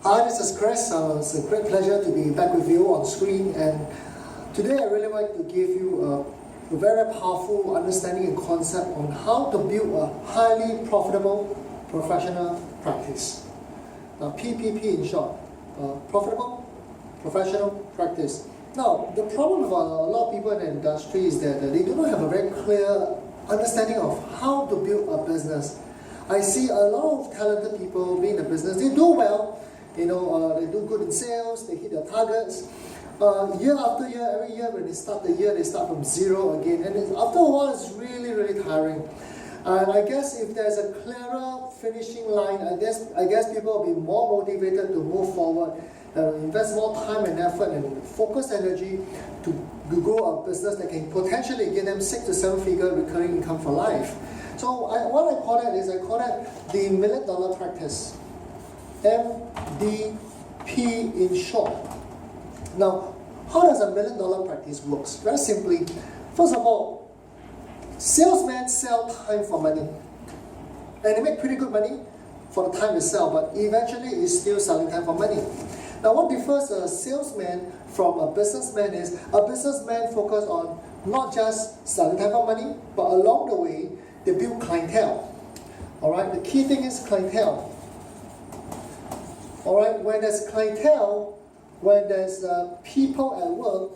Hi, this is Chris. It's a great pleasure to be back with you on screen, and today I really like to give you a very powerful understanding and concept on how to build a highly profitable professional practice. Now, PPP in short, profitable professional practice. Now, the problem with a lot of people in the industry is that they do not have a very clear understanding of how to build a business. I see a lot of talented people being in the business. They do well, they do good in sales, they hit their targets. Year after year, every year when they start the year, they start from zero again. And after a while, it's really, really tiring. And I guess if there's a clearer finishing line, I guess people will be more motivated to move forward, invest more time and effort and focus energy to grow a business that can potentially give them 6 to 7 figure recurring income for life. So what I call that the $1 million practice, MDP in short. Now, how does a $1 million practice work? Very simply, first of all, salesmen sell time for money. And they make pretty good money for the time they sell, but eventually it's still selling time for money. Now, what differs a salesman from a businessman is a businessman focuses on not just selling time for money, but along the way, they build clientele. Alright, the key thing is clientele. Alright, when there's clientele, when there's people at work,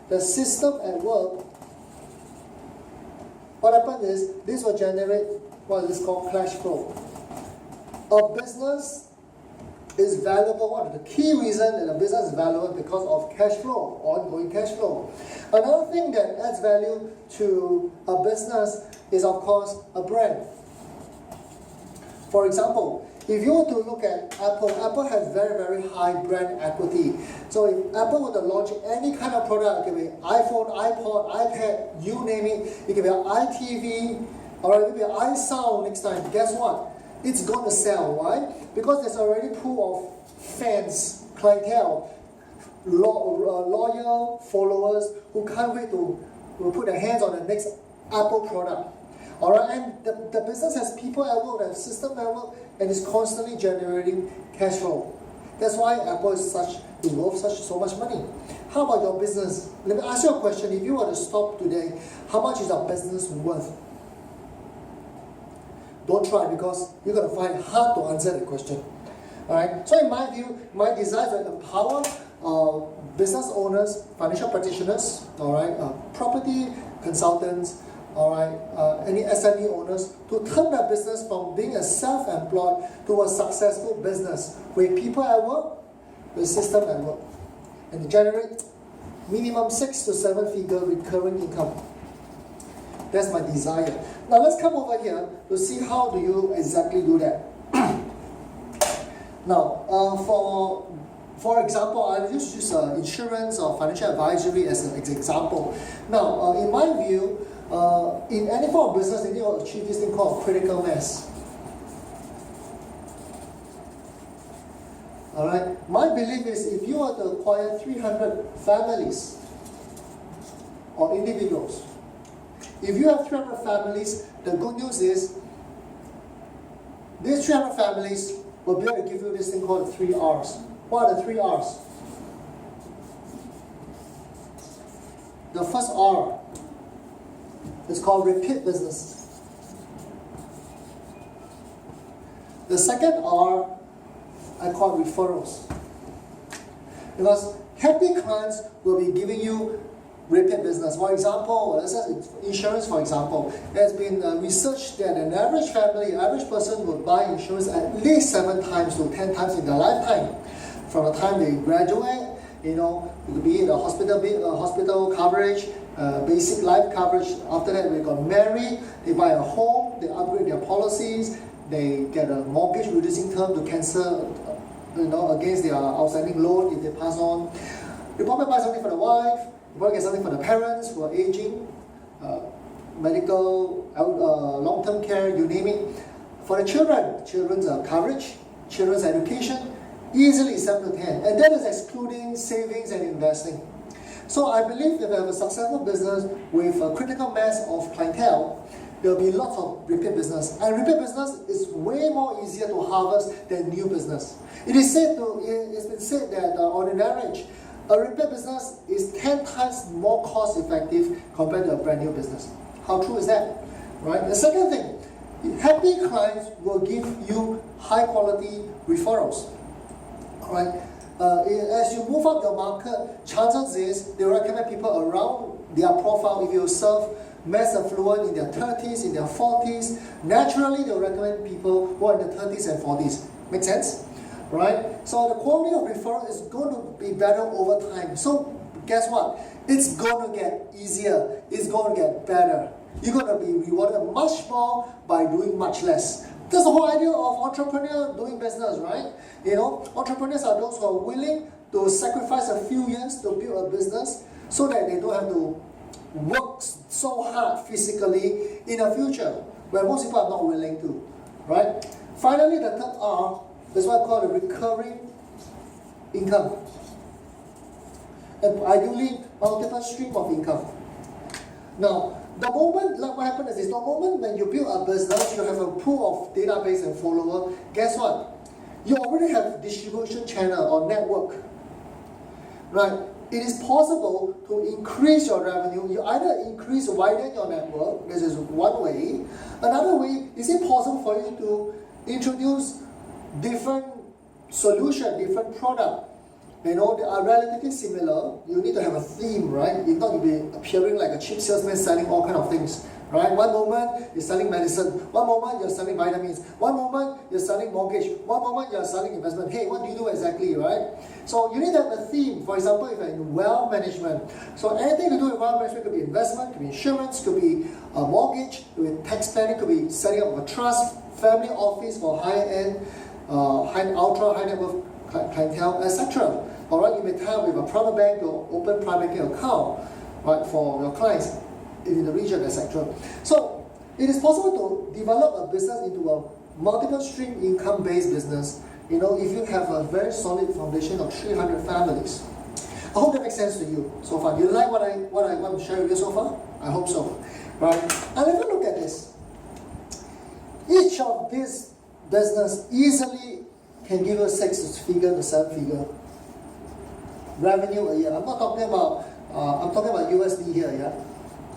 the system at work, what happens is this will generate what is called cash flow. A business is valuable. One of the key reasons that a business is valuable because of cash flow, ongoing cash flow. Another thing that adds value to a business is, of course, a brand. For example, if you were to look at Apple has very, very high brand equity. So if Apple were to launch any kind of product, it can be iPhone, iPod, iPad, you name it. It can be an iTV, or it can be an iSound next time. Guess what? It's going to sell. Why? Because there's already a pool of fans, clientele, loyal followers who can't wait to put their hands on the next Apple product. Alright, and the business has people at work, they have system at work, and is constantly generating cash flow. That's why Apple is worth so much money. How about your business? Let me ask you a question. If you were to stop today, how much is your business worth? Don't try, because you're going to find it hard to answer that question. Alright, so in my view, my desire is to empower business owners, financial practitioners, alright, property consultants, alright, any SME owners to turn their business from being a self-employed to a successful business with people at work, with system at work, and to generate minimum 6 to 7 figure recurring income. That's my desire. Now let's come over here to see how do you exactly do that. Now, for example, I'll just use insurance or financial advisory as an example. Now, in my view, in any form of business, they need to achieve this thing called critical mass. Alright, my belief is if you were to acquire 300 families or individuals, if you have 300 families, the good news is these 300 families will be able to give you this thing called 3 R's. What are the 3 R's? The first R is called repeat business. The second R I call referrals. Because happy clients will be giving you repeat business. For example, let's say insurance, for example. There's been research that an average family, average person will buy insurance at least 7 times to 10 times in their lifetime. From the time they graduate, it could be the hospital coverage, basic life coverage. After that, they got married, they buy a home, they upgrade their policies, they get a mortgage reducing term to cancel against their outstanding loan if they pass on. They probably buy something for the wife, they probably get something for the parents who are aging, medical, long-term care, you name it. For the children's coverage, children's education, easily 7 to 10. And that is excluding savings and investing. So I believe if you have a successful business with a critical mass of clientele, there will be lots of repeat business. And repeat business is way more easier to harvest than new business. It's been said that on an average, a repeat business is 10 times more cost effective compared to a brand new business. How true is that? Right? The second thing, happy clients will give you high quality referrals. Alright? As you move up the market, chances is they recommend people around their profile. If you serve mass affluent in their 30s, in their 40s, naturally they'll recommend people who are in the 30s and 40s. Make sense? Right? So the quality of referral is going to be better over time. So guess what? It's going to get easier. It's going to get better. You're going to be rewarded much more by doing much less. That's the whole idea of entrepreneur doing business, right? Entrepreneurs are those who are willing to sacrifice a few years to build a business so that they don't have to work so hard physically in the future, where most people are not willing to, right? Finally, the third R is what I call the recurring income. And ideally, multiple stream of income. Now, the moment, like what happens is, the moment when you build a business, you have a pool of database and follower, guess what? You already have distribution channel or network, right? It is possible to increase your revenue. You either increase, widen your network, this is one way. Another way, is it possible for you to introduce different solution, different product? They are relatively similar. You need to have a theme, right? If not, you'll be appearing like a cheap salesman selling all kind of things, right? One moment, you're selling medicine. One moment, you're selling vitamins. One moment, you're selling mortgage. One moment, you're selling investment. Hey, what do you do exactly, right? So you need to have a theme. For example, if you're in wealth management. So anything to do with wealth management could be investment, could be insurance, could be a mortgage, could be tax planning, could be setting up a trust, family office for high-end, ultra high net worth clientele, etc. Alright, you may tie up with a private bank to open private banking account, right, for your clients in the region, etc. So it is possible to develop a business into a multiple stream income based business. If you have a very solid foundation of 300 families. I hope that makes sense to you so far. You like what I want to share with you so far? I hope so. Right? And if you look at this, each of these business easily can give you 6 figure to 7 figure revenue a year. I'm not talking about I'm talking about USD here, yeah,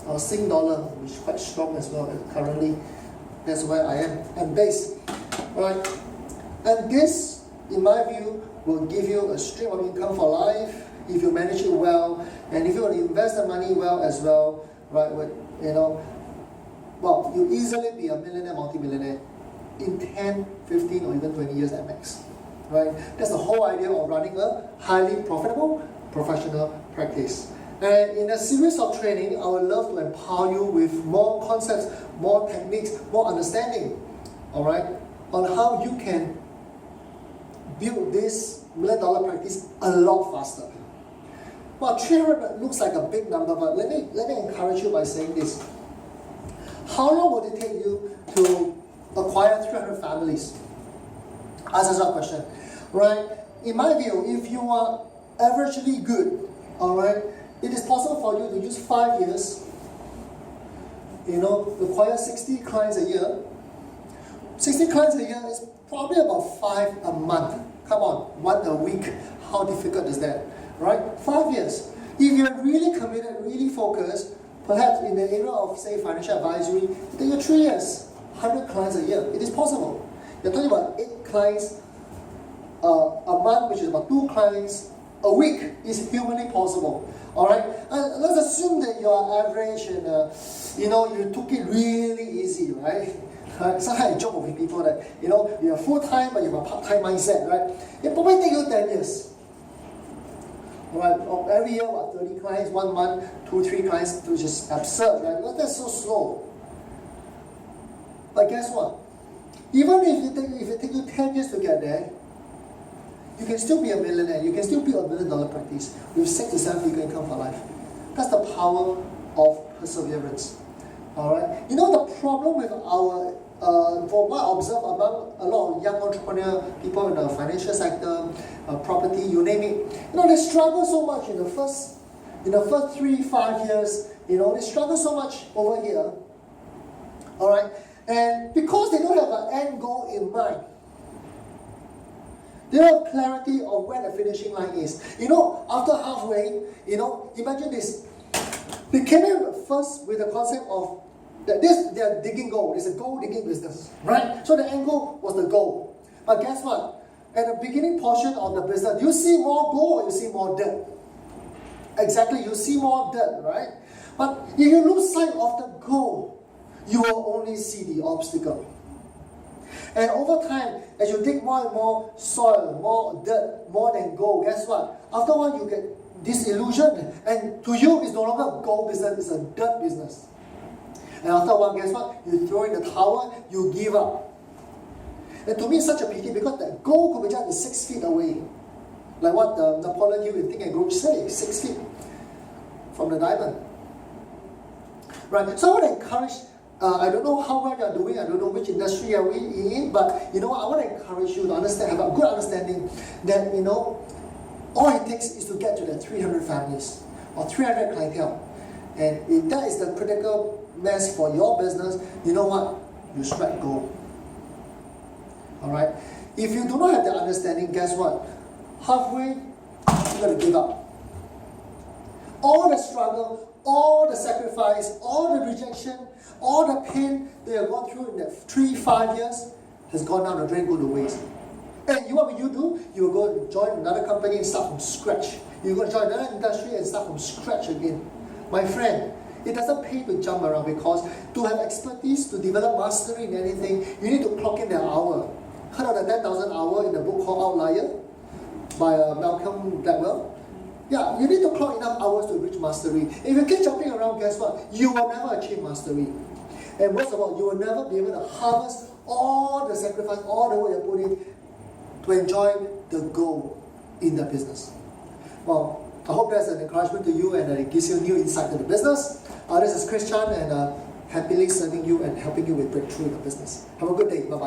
or Sing dollar, which is quite strong as well currently. That's where I am based, right? And this, in my view, will give you a stream of income for life if you manage it well, and if you want to invest the money well as well, right? Well, you easily be a millionaire, multi-millionaire in 10, 15, or even 20 years at max. Right? That's the whole idea of running a highly profitable professional practice. And in a series of training, I would love to empower you with more concepts, more techniques, more understanding, all right, on how you can build this $1 million practice a lot faster. Well, 300 looks like a big number, but let me encourage you by saying this. How long would it take you to acquire 300 families? Ask yourself a question, right? In my view, if you are averagely good, all right, it is possible for you to use 5 years, acquire 60 clients a year. 60 clients a year is probably about 5 a month. Come on, 1 a week. How difficult is that, right? 5 years. If you're really committed, really focused, perhaps in the area of, say, financial advisory, it takes you 3 years, 100 clients a year. It is possible. You're talking about 8 clients a month, which is about 2 clients a week, is humanly possible. All right. Let's assume that you are average and you took it really easy, right? Sometimes I joke with people that you're full time but you have a part time mindset, right? It probably take you 10 years. Right? Every year, 30 clients, 1 month, 2, 3 clients, which is absurd, right? Because that's so slow. But guess what? Even if it takes you 10 years to get there, you can still be a millionaire. You can still build a $1 million practice with 6 to 7 figure income for life. That's the power of perseverance. All right. The problem with our, for what I observe among a lot of young entrepreneur people in the financial sector, property, you name it, they struggle so much in the first 3-5 years. They struggle so much over here. Alright? And because they don't have an end goal in mind, they don't have clarity of where the finishing line is. After halfway, imagine this. They came in first with the concept of that they are digging gold. It's a gold digging business, right? So the end goal was the gold. But guess what? At the beginning portion of the business, you see more gold or you see more dirt? Exactly, you see more dirt, right? But if you lose sight of the goal, you will only see the obstacle. And over time, as you dig more and more soil, more dirt, more than gold, guess what? After a while, you get disillusioned. And to you, it's no longer a gold business, it's a dirt business. And after a while, guess what? You throw in the towel, you give up. And to me, it's such a pity because that gold could be just 6 feet away. Like what Napoleon Hill in Think and Grow Rich say, 6 feet from the diamond. Right, so I want to encourage, I don't know how well you are doing, I don't know which industry are we in, but I want to encourage you to understand, have a good understanding that, all it takes is to get to the 300 families or 300 clientele. And if that is the critical mass for your business, you know what? You strike gold. Alright? If you do not have the understanding, guess what? Halfway, you're going to give up. All the struggle, all the sacrifice, all the rejection, all the pain they have gone through in the 3-5 years has gone down the drain, go to waste. And what will you do? You will go and join another company and start from scratch. You go to join another industry and start from scratch again. My friend, it doesn't pay to jump around because to have expertise, to develop mastery in anything, you need to clock in the hour. Heard of the 10,000 hour in the book called Outlier by Malcolm Gladwell? Yeah, you need to clock enough hours to reach mastery. If you keep jumping around, guess what? You will never achieve mastery. And most of all, you will never be able to harvest all the sacrifice, all the work you put in to enjoy the goal in the business. Well, I hope that's an encouragement to you and it gives you new insight to the business. This is Chris Chan and happily serving you and helping you with breakthrough in the business. Have a good day. Bye-bye.